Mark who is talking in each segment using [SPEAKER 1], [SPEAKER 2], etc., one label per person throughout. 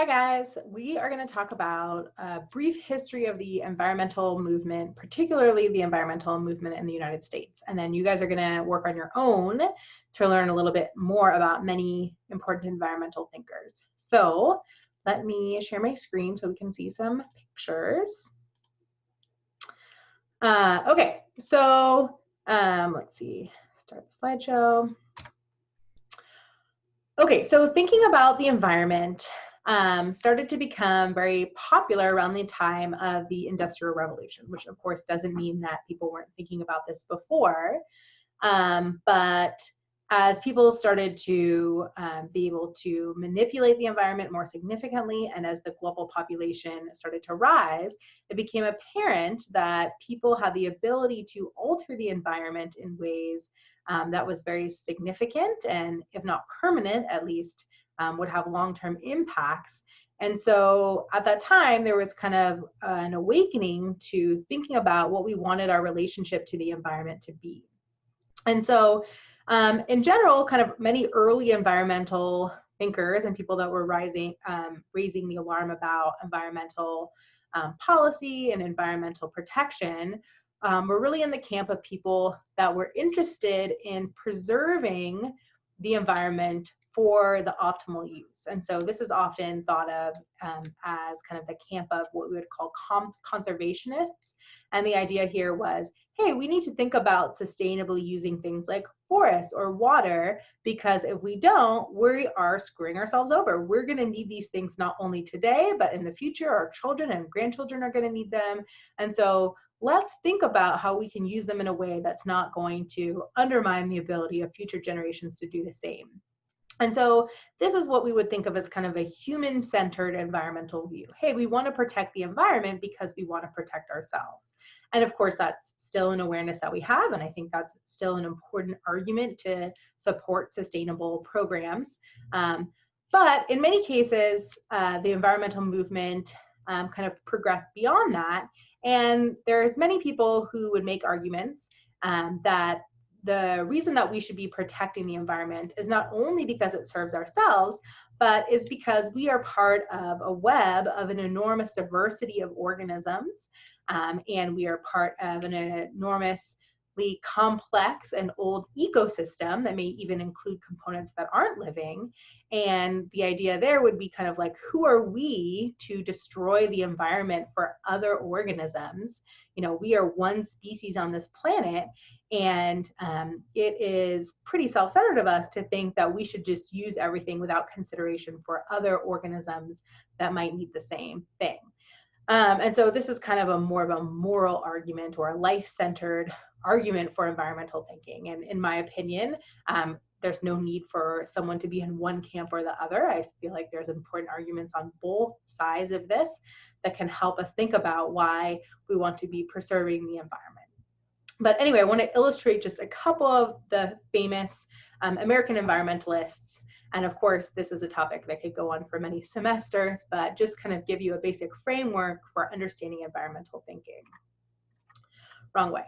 [SPEAKER 1] Hi guys, we are going to talk about a brief history of the environmental movement, particularly the environmental movement in the United States. And then you guys are going to work on your own to learn a little bit more about many important environmental thinkers. So let me share my screen so we can see some pictures. Okay, so let's see, start the slideshow. Okay, so thinking about the environment started to become very popular around the time of the Industrial Revolution, which of course doesn't mean that people weren't thinking about this before. But as people started to be able to manipulate the environment more significantly, and as the global population started to rise, it became apparent that people had the ability to alter the environment in ways that was very significant and, if not permanent, at least would have long-term impacts. And so at that time, there was kind of an awakening to thinking about what we wanted our relationship to the environment to be. And so in general, kind of many early environmental thinkers and people that were raising the alarm about environmental policy and environmental protection were really in the camp of people that were interested in preserving the environment for the optimal use. And so this is often thought of as kind of the camp of what we would call conservationists. And the idea here was, hey, we need to think about sustainably using things like forests or water, because if we don't, we are screwing ourselves over. We're going to need these things not only today, but in the future. Our children and grandchildren are going to need them. And so let's think about how we can use them in a way that's not going to undermine the ability of future generations to do the same. And so this is what we would think of as kind of a human-centered environmental view. Hey, we want to protect the environment because we want to protect ourselves. And of course, that's still an awareness that we have, and I think that's still an important argument to support sustainable programs. But in many cases, the environmental movement kind of progressed beyond that, and there's many people who would make arguments that the reason that we should be protecting the environment is not only because it serves ourselves, but is because we are part of a web of an enormous diversity of organisms, and we are part of an enormously complex and old ecosystem that may even include components that aren't living. And the idea there would be kind of like, who are we to destroy the environment for other organisms? You know, we are one species on this planet, and it is pretty self-centered of us to think that we should just use everything without consideration for other organisms that might need the same thing. And so this is kind of a more of a moral argument or a life-centered argument for environmental thinking. And in my opinion, there's no need for someone to be in one camp or the other. I feel like there's important arguments on both sides of this that can help us think about why we want to be preserving the environment. But anyway, I want to illustrate just a couple of the famous American environmentalists. And of course, this is a topic that could go on for many semesters, but just kind of give you a basic framework for understanding environmental thinking. Wrong way.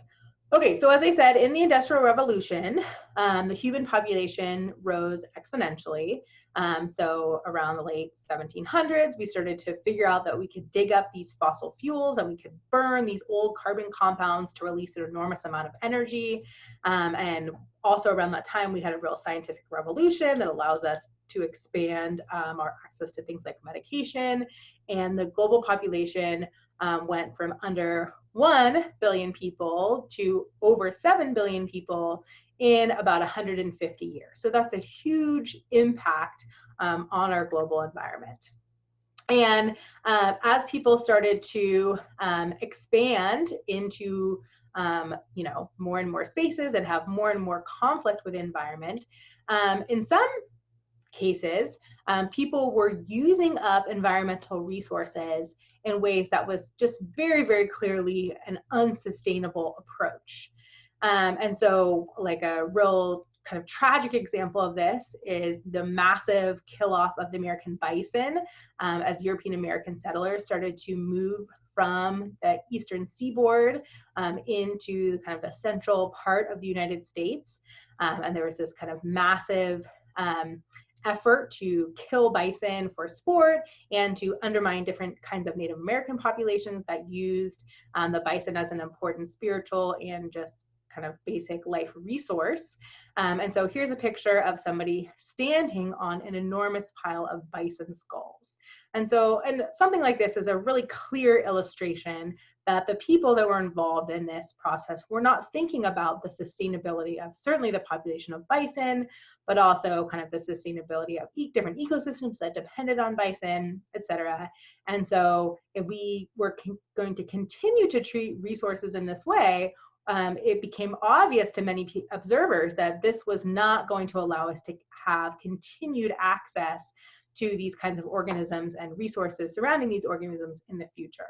[SPEAKER 1] Okay, so as I said, in the Industrial Revolution, the human population rose exponentially. So around the late 1700s, we started to figure out that we could dig up these fossil fuels and we could burn these old carbon compounds to release an enormous amount of energy. And also around that time, we had a real scientific revolution that allows us to expand our access to things like medication. And the global population went from under 1 billion people to over 7 billion people in about 150 years. So that's a huge impact on our global environment. And as people started to expand into more and more spaces and have more and more conflict with the environment, in some cases, people were using up environmental resources in ways that was just very, very clearly an unsustainable approach. And so like a real kind of tragic example of this is the massive kill off of the American bison as European American settlers started to move from the eastern seaboard into kind of the central part of the United States. And there was this kind of massive effort to kill bison for sport and to undermine different kinds of Native American populations that used the bison as an important spiritual and just kind of basic life resource. And so here's a picture of somebody standing on an enormous pile of bison skulls. And something like this is a really clear illustration that the people that were involved in this process were not thinking about the sustainability of certainly the population of bison, but also kind of the sustainability of different ecosystems that depended on bison, et cetera. And so if we were going to continue to treat resources in this way, it became obvious to many observers that this was not going to allow us to have continued access to these kinds of organisms and resources surrounding these organisms in the future.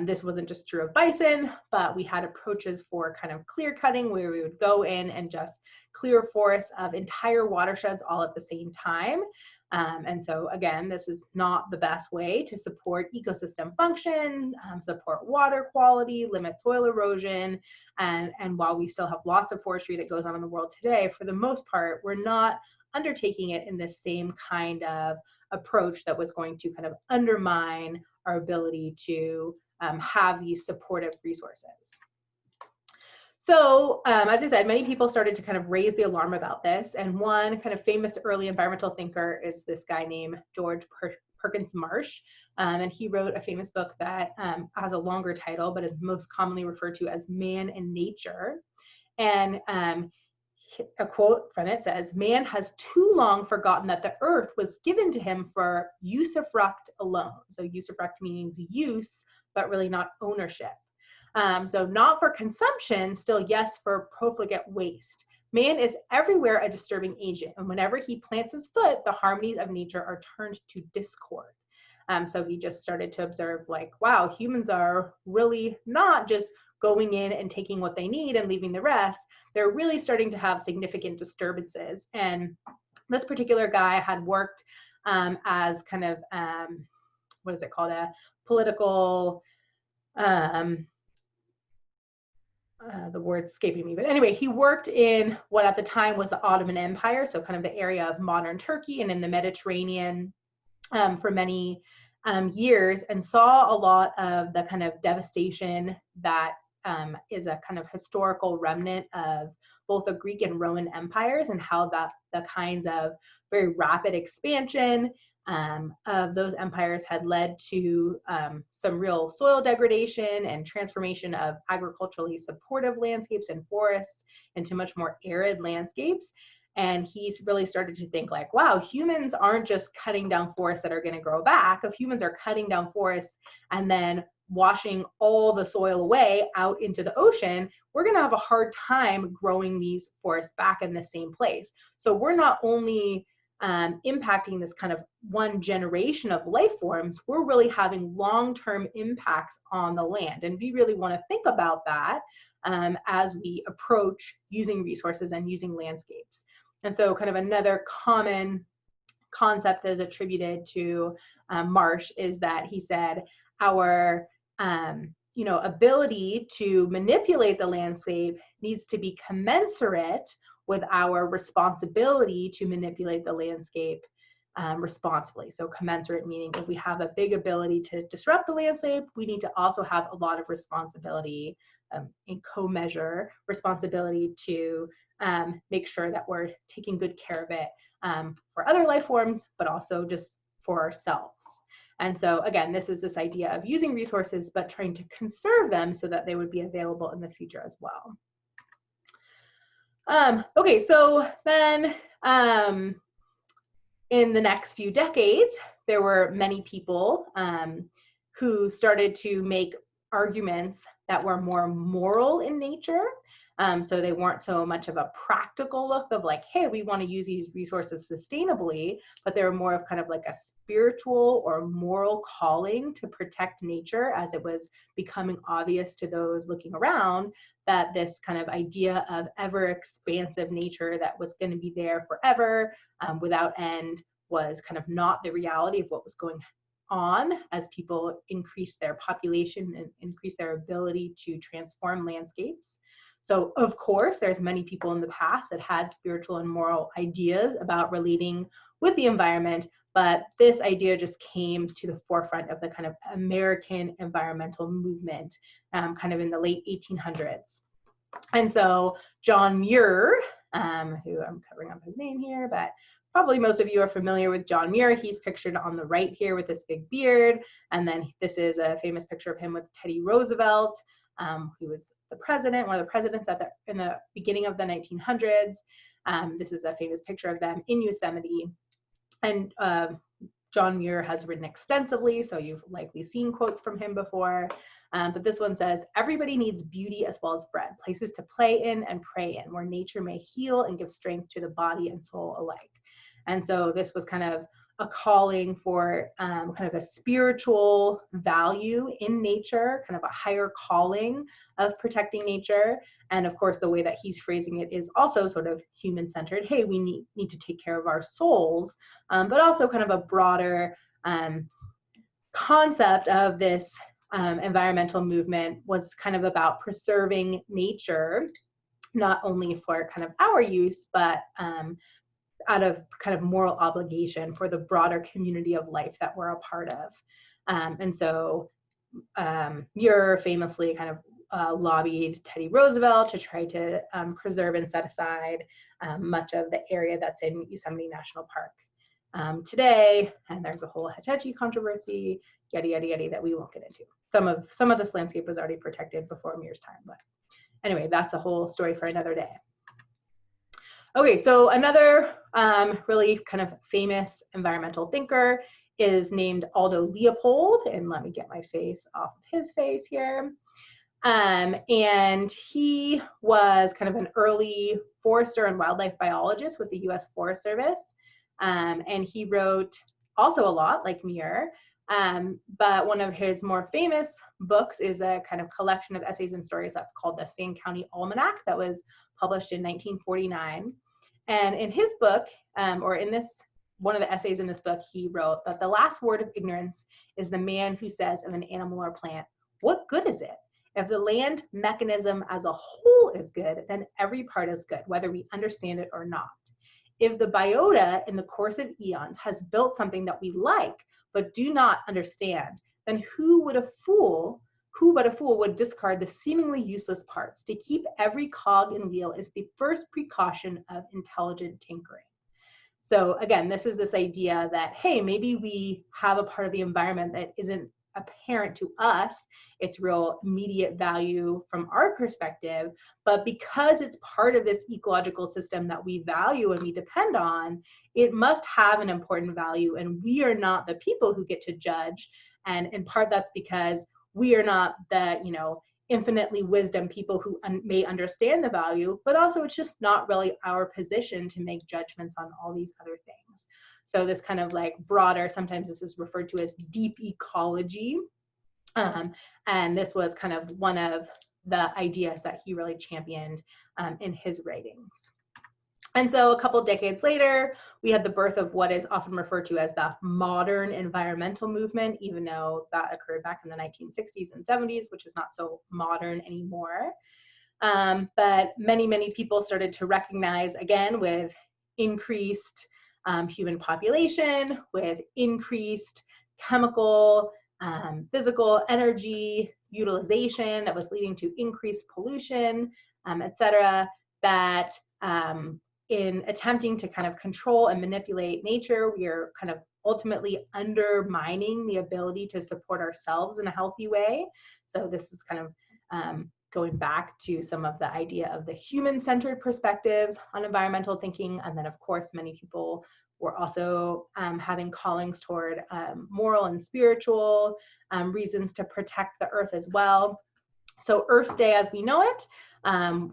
[SPEAKER 1] This wasn't just true of bison, but we had approaches for kind of clear cutting where we would go in and just clear forests of entire watersheds all at the same time. And so again, this is not the best way to support ecosystem function, support water quality, limit soil erosion. And while we still have lots of forestry that goes on in the world today, for the most part, we're not undertaking it in the same kind of approach that was going to kind of undermine our ability to have these supportive resources. So as I said, many people started to kind of raise the alarm about this. And one kind of famous early environmental thinker is this guy named George Perkins Marsh. And he wrote a famous book that has a longer title, but is most commonly referred to as Man and Nature. And a quote from it says, "Man has too long forgotten that the earth was given to him for usufruct alone." So usufruct means use, but really not ownership. So not for consumption, still yes for profligate waste. Man is everywhere a disturbing agent, and whenever he plants his foot, the harmonies of nature are turned to discord. So he just started to observe like, wow, humans are really not just going in and taking what they need and leaving the rest. They're really starting to have significant disturbances. And this particular guy had worked as kind of, what is it called, a political, the word's escaping me, but anyway, he worked in what at the time was the Ottoman Empire, so kind of the area of modern Turkey and in the Mediterranean for many years, and saw a lot of the kind of devastation that is a kind of historical remnant of both the Greek and Roman empires, and how that the kinds of very rapid expansion of those empires had led to some real soil degradation and transformation of agriculturally supportive landscapes and forests into much more arid landscapes. And he's really started to think like, wow, humans aren't just cutting down forests that are going to grow back. If humans are cutting down forests and then washing all the soil away out into the ocean, we're going to have a hard time growing these forests back in the same place. So we're not only impacting this kind of one generation of life forms, we're really having long-term impacts on the land. And we really want to think about that as we approach using resources and using landscapes. And so kind of another common concept that is attributed to Marsh is that he said our ability to manipulate the landscape needs to be commensurate with our responsibility to manipulate the landscape responsibly. So commensurate meaning if we have a big ability to disrupt the landscape, we need to also have a lot of responsibility in co-measure responsibility to make sure that we're taking good care of it for other life forms, but also just for ourselves. And so again, this is this idea of using resources, but trying to conserve them so that they would be available in the future as well. Okay, so then in the next few decades, there were many people who started to make arguments that were more moral in nature. So they weren't so much of a practical look of like, hey, we want to use these resources sustainably, but they were more of kind of like a spiritual or moral calling to protect nature, as it was becoming obvious to those looking around that this kind of idea of ever expansive nature that was going to be there forever without end was kind of not the reality of what was going on as people increased their population and increased their ability to transform landscapes. So of course, there's many people in the past that had spiritual and moral ideas about relating with the environment, but this idea just came to the forefront of the kind of American environmental movement kind of in the late 1800s. And so John Muir, who I'm covering up his name here, but probably most of you are familiar with John Muir. He's pictured on the right here with this big beard. And then this is a famous picture of him with Teddy Roosevelt, who was the president, one of the presidents in the beginning of the 1900s. This is a famous picture of them in Yosemite. And John Muir has written extensively, so you've likely seen quotes from him before. But this one says, everybody needs beauty as well as bread, places to play in and pray in, where nature may heal and give strength to the body and soul alike. And so this was kind of a calling for kind of a spiritual value in nature, kind of a higher calling of protecting nature. And of course, the way that he's phrasing it is also sort of human-centered. Hey, we need to take care of our souls, but also kind of a broader concept of this environmental movement was kind of about preserving nature, not only for kind of our use, but out of kind of moral obligation for the broader community of life that we're a part of. And so Muir famously kind of lobbied Teddy Roosevelt to try to preserve and set aside much of the area that's in Yosemite National Park today. And there's a whole Hetch Hetchy controversy, yada, yada, yada, that we won't get into. Some of this landscape was already protected before Muir's time, but anyway, that's a whole story for another day. Okay, so another really kind of famous environmental thinker is named Aldo Leopold, and let me get my face off of his face here. And he was kind of an early forester and wildlife biologist with the US Forest Service. And he wrote also a lot like Muir, but one of his more famous books is a kind of collection of essays and stories that's called the Sand County Almanac that was published in 1949. And in his book, or in this, one of the essays in this book, he wrote that the last word of ignorance is the man who says of an animal or plant, what good is it? If the land mechanism as a whole is good, then every part is good, whether we understand it or not. If the biota in the course of eons has built something that we like, but do not understand, then who but a fool would discard the seemingly useless parts? To keep every cog and wheel is the first precaution of intelligent tinkering. So again, this is this idea that, hey, maybe we have a part of the environment that isn't apparent to us, its real immediate value from our perspective, but because it's part of this ecological system that we value and we depend on, it must have an important value, and we are not the people who get to judge. And in part, that's because we are not the, infinitely wisdom people who may understand the value, but also it's just not really our position to make judgments on all these other things. So this kind of like broader, sometimes this is referred to as deep ecology. And this was kind of one of the ideas that he really championed in his writings. And so a couple decades later, we had the birth of what is often referred to as the modern environmental movement, even though that occurred back in the 1960s and 70s, which is not so modern anymore. But many people started to recognize, again, with increased human population, with increased chemical, physical energy utilization that was leading to increased pollution, et cetera, that in attempting to kind of control and manipulate nature, we are kind of ultimately undermining the ability to support ourselves in a healthy way. So this is kind of going back to some of the idea of the human-centered perspectives on environmental thinking. And then of course, many people were also having callings toward moral and spiritual reasons to protect the earth as well. So Earth Day as we know it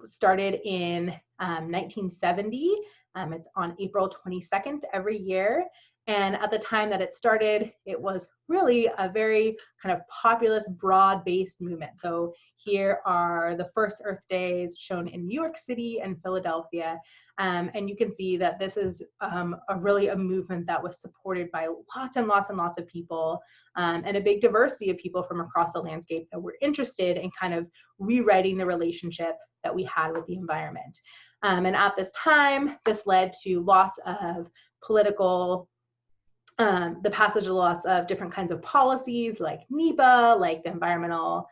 [SPEAKER 1] started in 1970. It's on April 22nd every year. And at the time that it started, it was really a very kind of populist, broad-based movement. So here are the first Earth Days shown in New York City and Philadelphia. And you can see that this is really a movement that was supported by lots and lots and lots of people, and a big diversity of people from across the landscape that were interested in kind of rewriting the relationship that we had with the environment. And at this time, this led to lots of political the passage of lots of different kinds of policies like NEPA, like the environmental,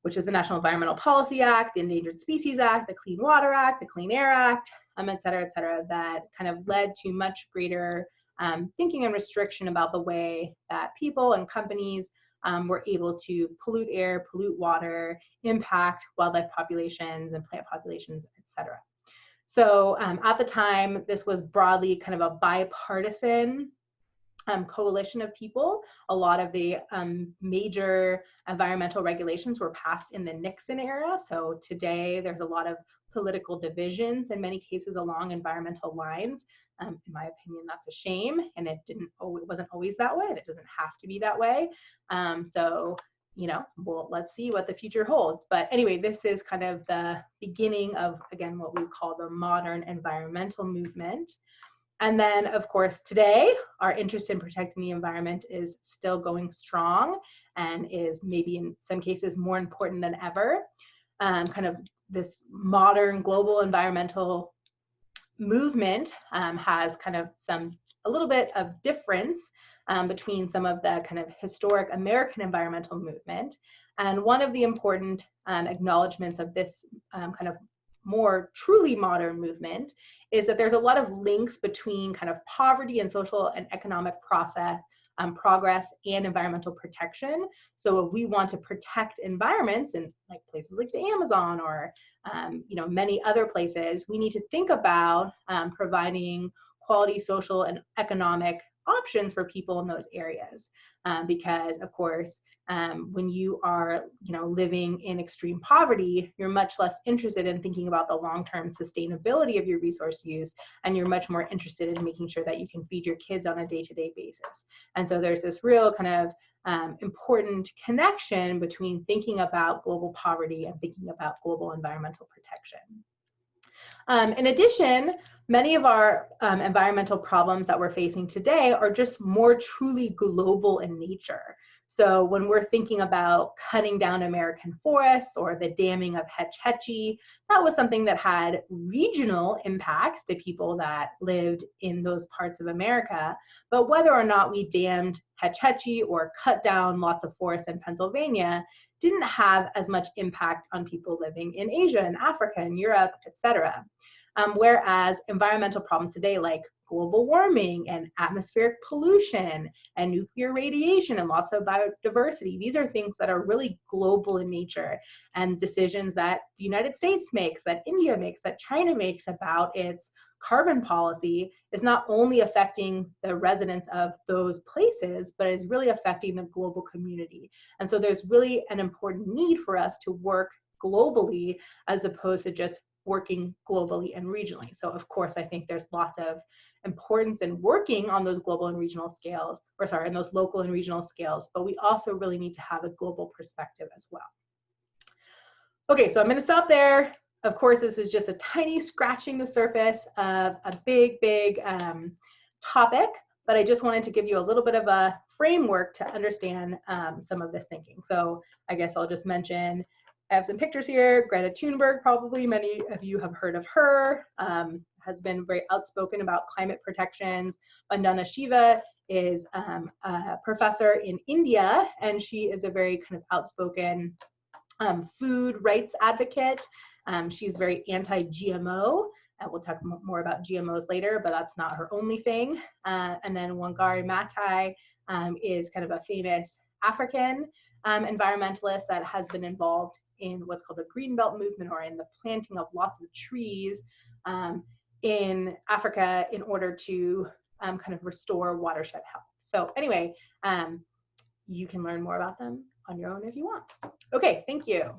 [SPEAKER 1] which is the National Environmental Policy Act, the Endangered Species Act, the Clean Water Act, the Clean Air Act, et cetera, that kind of led to much greater thinking and restriction about the way that people and companies were able to pollute air, pollute water, impact wildlife populations and plant populations, et cetera. So at the time, this was broadly kind of a bipartisan coalition of people. A lot of the major environmental regulations were passed in the Nixon era. So today there's a lot of political divisions in many cases along environmental lines. In my opinion, that's a shame, and it wasn't always that way, and it doesn't have to be that way. So, you know, well, let's see what the future holds. But anyway, this is kind of the beginning of, again, what we call the modern environmental movement. And then, of course, today, our interest in protecting the environment is still going strong and is maybe in some cases more important than ever. Kind of this modern global environmental movement has kind of a little bit of difference between some of the kind of historic American environmental movement. And one of the important acknowledgements of this kind of more truly modern movement is that there's a lot of links between kind of poverty and social and economic progress and environmental protection. So if we want to protect environments in like places like the Amazon or you know, many other places, we need to think about providing quality social and economic options for people in those areas, because of course when you are, you know, living in extreme poverty, you're much less interested in thinking about the long-term sustainability of your resource use, and you're much more interested in making sure that you can feed your kids on a day-to-day basis. And so there's this real kind of important connection between thinking about global poverty and thinking about global environmental protection. In addition, many of our environmental problems that we're facing today are just more truly global in nature. So when we're thinking about cutting down American forests or the damming of Hetch Hetchy, that was something that had regional impacts to people that lived in those parts of America. But whether or not we dammed Hetch Hetchy or cut down lots of forests in Pennsylvania didn't have as much impact on people living in Asia and Africa and Europe, et cetera. Whereas environmental problems today, like global warming and atmospheric pollution and nuclear radiation and loss of biodiversity, these are things that are really global in nature, and decisions that the United States makes, that India makes, that China makes about its carbon policy is not only affecting the residents of those places, but is really affecting the global community. And so there's really an important need for us to work globally as opposed to just working globally and regionally. So of course, I think there's lots of importance in working on those global and regional scales, or sorry, in those local and regional scales, but we also really need to have a global perspective as well. Okay, so I'm gonna stop there. Of course, this is just a tiny scratching the surface of a big, big topic, but I just wanted to give you a little bit of a framework to understand some of this thinking. So I guess I'll just mention, I have some pictures here. Greta Thunberg, probably many of you have heard of her, has been very outspoken about climate protections. Vandana Shiva is a professor in India, and she is a very kind of outspoken food rights advocate. She's very anti-GMO. We'll talk more about GMOs later, but that's not her only thing. And then Wangari Maathai is kind of a famous African environmentalist that has been involved in what's called the Green Belt movement, or in the planting of lots of trees in Africa in order to kind of restore watershed health. So anyway, you can learn more about them on your own if you want. Okay, thank you.